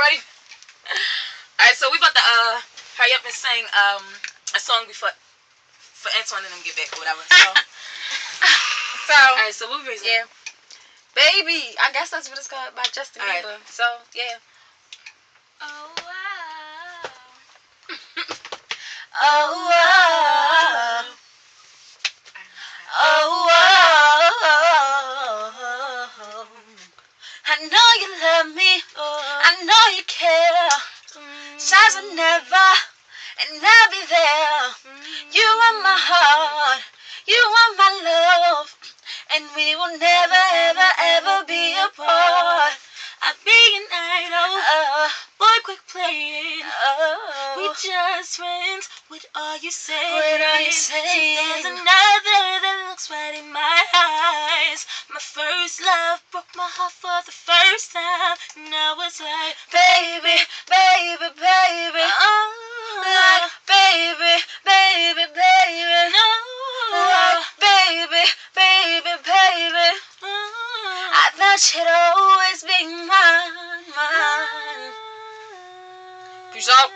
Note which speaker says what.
Speaker 1: Ready? Alright, so we about to hurry up and sing a song before for Antoine and them get back or whatever. So alright, so what we raising?
Speaker 2: Yeah. Baby, I guess that's what it's called by Justin Bieber. Right. So yeah.
Speaker 1: Oh wow.
Speaker 2: Oh wow. Oh wow. I know you love me. I know you care. Sighs will never, and I'll be there. You are my heart. You are my love. And we will never, ever, ever be apart. I'll be an idol. Boy, quit playing. We just friends. What are you saying? What are you saying? There's another that looks right in my eyes. My first love broke my heart for the first time. Now it's like, baby, baby, baby. Like, baby, baby, baby. No. Like, baby, baby, baby. I thought you'd always be mine, mine.
Speaker 1: Peace out.